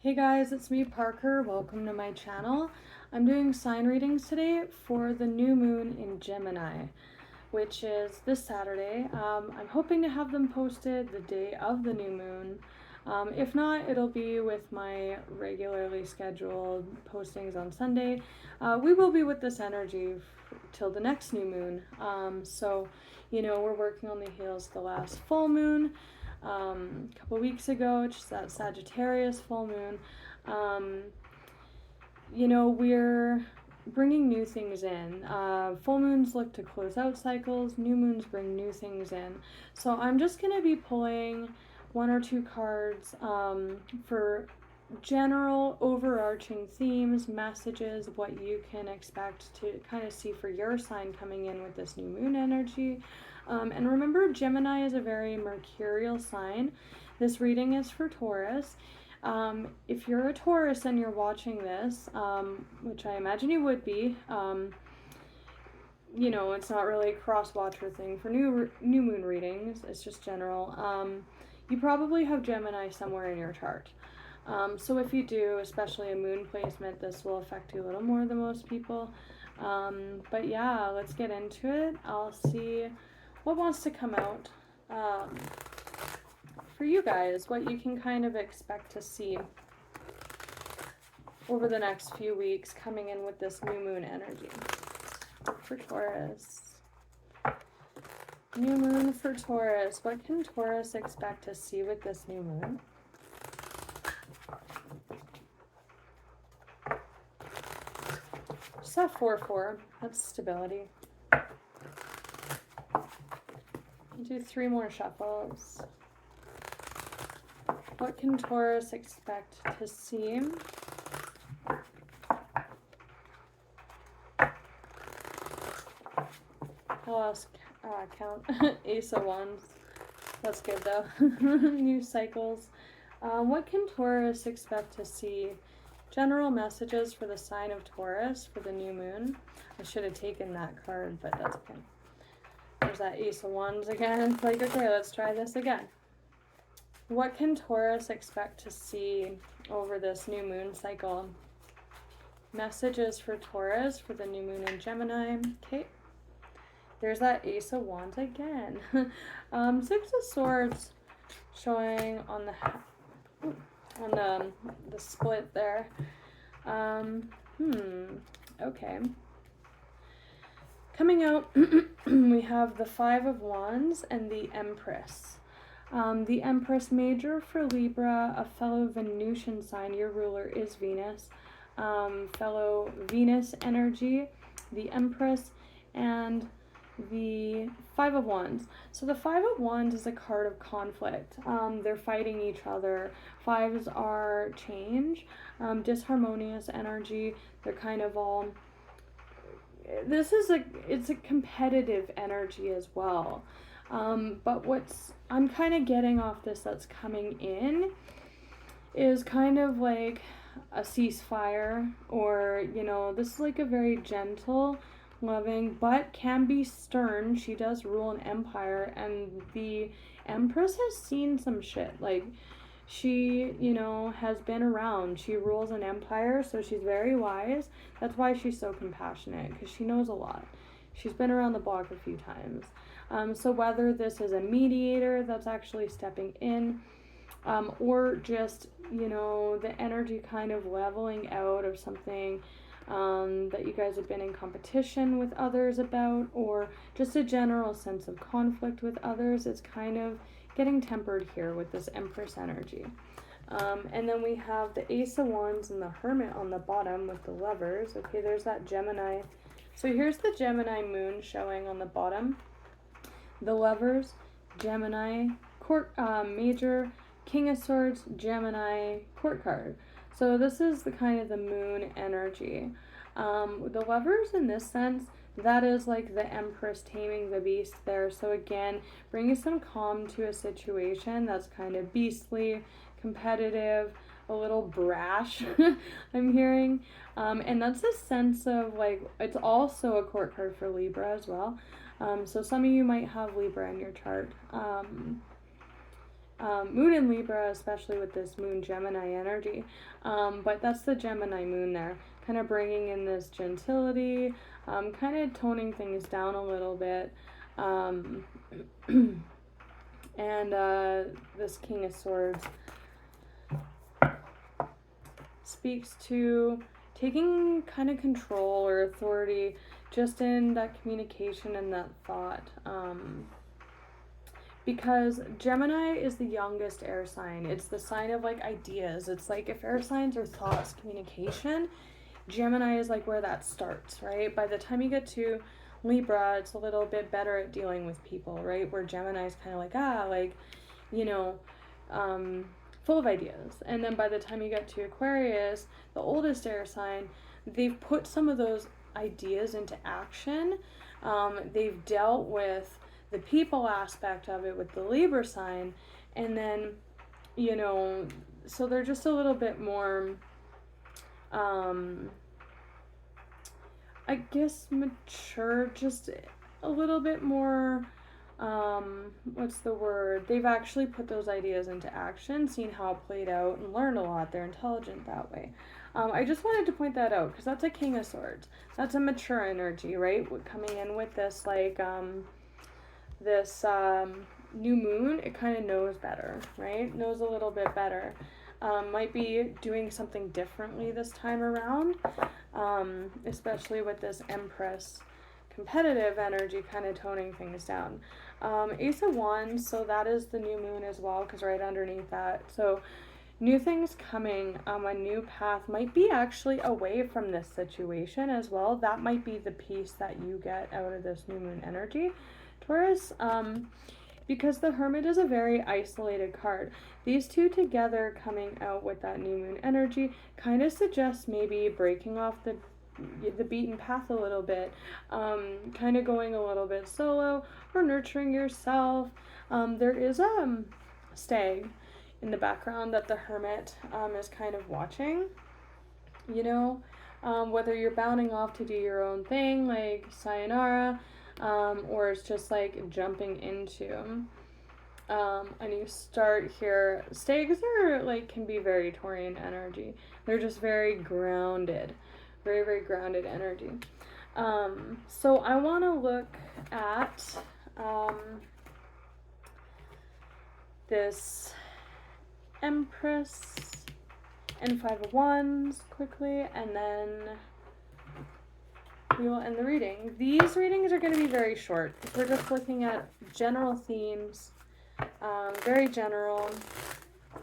Hey guys, it's me Parker. Welcome to my channel. I'm doing sign readings today for the new moon in Gemini, which is this Saturday. I'm hoping to have them posted the day of the new moon. If not, it'll be with my regularly scheduled postings on Sunday. We will be with this energy till the next new moon. We're working on the heels of the last full moon. A couple weeks ago, which is that Sagittarius full moon. We're bringing new things in. Full moons look to close out cycles, new moons bring new things in. So I'm just going to be pulling one or two cards for general overarching themes, messages, what you can expect to kind of see for your sign coming in with this new moon energy. And remember, Gemini is a very mercurial sign. This reading is for Taurus. If you're a Taurus and you're watching this, which I imagine you would be, it's not really a cross-watcher thing for new moon readings. It's just general. You probably have Gemini somewhere in your chart. So if you do, especially a moon placement, this will affect you a little more than most people. But yeah, let's get into it. I'll see what wants to come out for you guys, what you can kind of expect to see over the next few weeks coming in with this new moon energy for Taurus. New moon for Taurus. What can Taurus expect to see with this new moon? Just have 4-4. That's stability. Do 3 more shuffles. What can Taurus expect to see? I'll ask, count Ace of Wands. That's good though. New cycles. What can Taurus expect to see? General messages for the sign of Taurus for the new moon. I should have taken that card, but that's okay. There's that Ace of Wands again. Like, okay, let's try this again. What can Taurus expect to see over this new moon cycle? Messages for Taurus for the new moon in Gemini. Okay. There's that Ace of Wands again. 6 of Swords showing on the split there. Okay. Coming out, we have the 5 of Wands and the Empress. The Empress major for Libra, a fellow Venusian sign. Your ruler is Venus. Fellow Venus energy, the Empress, and the 5 of Wands. So the 5 of Wands is a card of conflict. They're fighting each other. 5s are change, disharmonious energy. They're kind of all... it's a competitive energy as well. But what's I'm kind of getting off this that's coming in is kind of like a ceasefire, or, this is like a very gentle, loving, but can be stern. She does rule an empire, and the Empress has seen some shit. Like, she, has been around. She rules an empire, so she's very wise. That's why she's so compassionate, because she knows a lot. She's been around the block a few times. So whether this is a mediator that's actually stepping in, or just, the energy kind of leveling out of something that you guys have been in competition with others about, or just a general sense of conflict with others, it's kind of getting tempered here with this Empress energy. And then we have the Ace of Wands and the Hermit on the bottom with the Lovers. Okay, there's that Gemini. So here's the Gemini moon showing on the bottom. The Lovers, Gemini, Court major, King of Swords, Gemini, Court card. So this is the kind of the moon energy. The Lovers, in this sense, that is like the Empress taming the beast there. So again, bringing some calm to a situation that's kind of beastly, competitive, a little brash, I'm hearing. And that's a sense of, like, it's also a court card for Libra as well. So some of you might have Libra in your chart. Moon in Libra, especially with this Moon Gemini energy. But that's the Gemini moon there, kind of bringing in this gentility, kind of toning things down a little bit. And this King of Swords speaks to taking kind of control or authority just in that communication and that thought. Because Gemini is the youngest air sign. It's the sign of like ideas. It's like if air signs are thoughts, communication, Gemini is like where that starts, right? By the time you get to Libra, it's a little bit better at dealing with people, right? Where Gemini is kind of like, full of ideas. And then by the time you get to Aquarius, the oldest air sign, they've put some of those ideas into action. They've dealt with the people aspect of it with the Libra sign, and then, so they're just a little bit more, I guess, mature, just a little bit more, what's the word? They've actually put those ideas into action, seen how it played out, and learned a lot. They're intelligent that way. I just wanted to point that out, because that's a King of Swords. That's a mature energy, right? Coming in with this, new moon, it kind of knows better, right? Knows a little bit better. Might be doing something differently this time around, especially with this Empress competitive energy kind of toning things down. Ace of Wands, so that is the new moon as well, because right underneath that, so new things coming, a new path might be actually away from this situation as well. That might be the piece that you get out of this new moon energy, Taurus, because the Hermit is a very isolated card. These two together coming out with that new moon energy kind of suggests maybe breaking off the beaten path a little bit, kind of going a little bit solo or nurturing yourself. There is a stag in the background that the Hermit is kind of watching, whether you're bounding off to do your own thing like sayonara, or it's just like jumping into a new start here. Stags are can be very Taurian energy. They're just very grounded, very, very grounded energy. So I want to look at this Empress and Five of Wands quickly, and then we will end the reading. These readings are going to be very short. We're just looking at general themes, very general.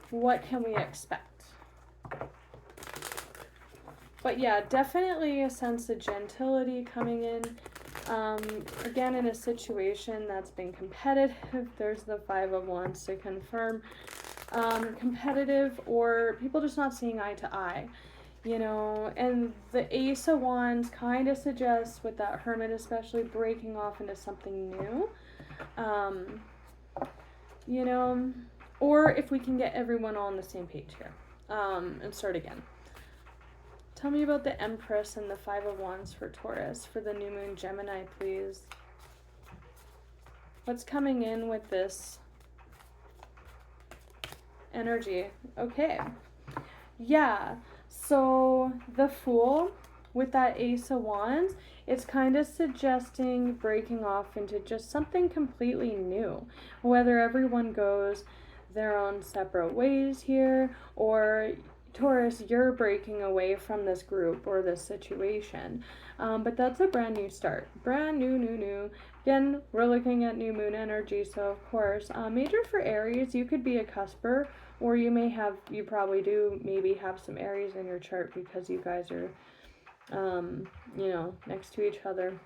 What can we expect? But yeah, definitely a sense of gentility coming in. Again, in a situation that's been competitive, there's the Five of Wands to confirm. Competitive, or people just not seeing eye to eye. And the Ace of Wands kind of suggests, with that Hermit especially, breaking off into something new. Or if we can get everyone all on the same page here, and start again. Tell me about the Empress and the Five of Wands for Taurus, for the new moon Gemini, please. What's coming in with this energy? Okay. Yeah. So the Fool with that Ace of Wands, it's kind of suggesting breaking off into just something completely new. Whether everyone goes their own separate ways here, or Taurus, you're breaking away from this group or this situation. But that's a brand new start. Brand new. Again, we're looking at new moon energy, so of course, major for Aries, you could be a cusper, or you probably do maybe have some Aries in your chart because you guys are, next to each other.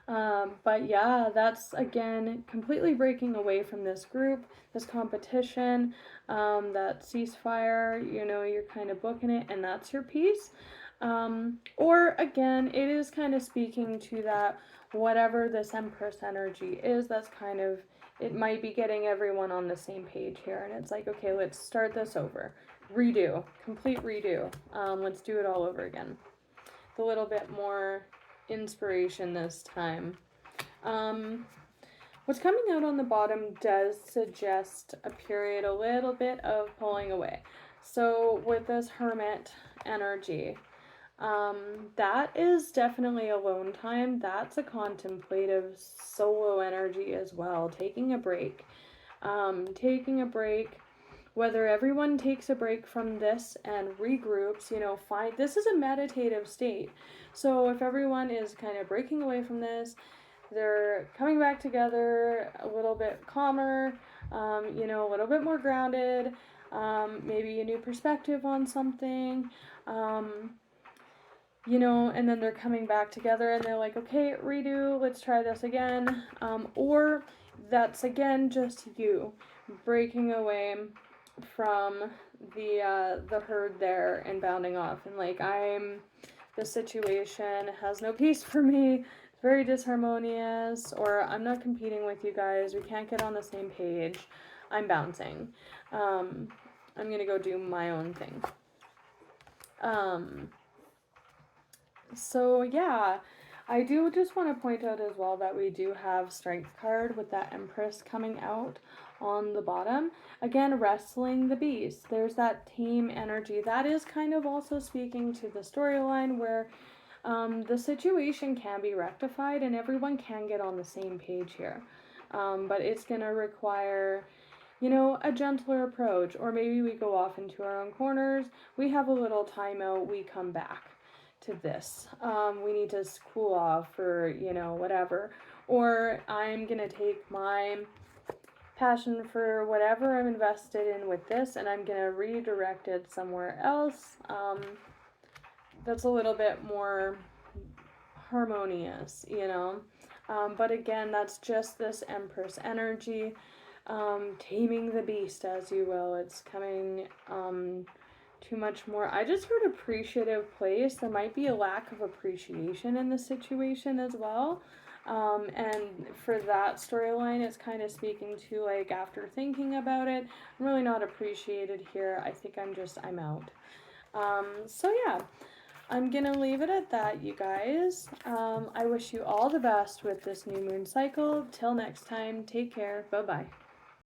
But yeah, that's, again, completely breaking away from this group, this competition, that ceasefire, you're kind of booking it, and that's your piece. Or again, it is kind of speaking to that, whatever this Empress energy is, that's kind of, it might be getting everyone on the same page here, and it's like, okay, let's start this over. Redo, complete redo. Let's do it all over again. With a little bit more inspiration this time. What's coming out on the bottom does suggest a period, a little bit of pulling away. So with this Hermit energy, that is definitely alone time. That's a contemplative solo energy as well. Taking a break. Taking a break. Whether everyone takes a break from this and regroups, you know, this is a meditative state. So if everyone is kind of breaking away from this, they're coming back together a little bit calmer, you know, a little bit more grounded, maybe a new perspective on something, you know, and then they're coming back together and they're like, okay, redo, let's try this again. Or that's again just you breaking away from the herd there and bounding off, and like, the situation has no peace for me, it's very disharmonious, or I'm not competing with you guys, we can't get on the same page, I'm bouncing. I'm gonna go do my own thing. So yeah, I do just want to point out as well that we do have Strength card with that Empress coming out on the bottom. Again, wrestling the beast. There's that team energy. That is kind of also speaking to the storyline where the situation can be rectified and everyone can get on the same page here. But it's going to require, you know, a gentler approach, or maybe we go off into our own corners, we have a little timeout, we come back to this. We need to cool off, or, you know, whatever. Or I'm going to take my passion for whatever I'm invested in with this and I'm going to redirect it somewhere else. That's a little bit more harmonious, you know. But again, that's just this Empress energy, taming the beast, as you will. It's coming too much more. I just heard appreciative place. There might be a lack of appreciation in the situation as well. And for that storyline, it's kind of speaking to, like, after thinking about it, I'm really not appreciated here. I think I'm out. So yeah, I'm gonna leave it at that, you guys. I wish you all the best with this new moon cycle. Till next time, take care. Bye-bye.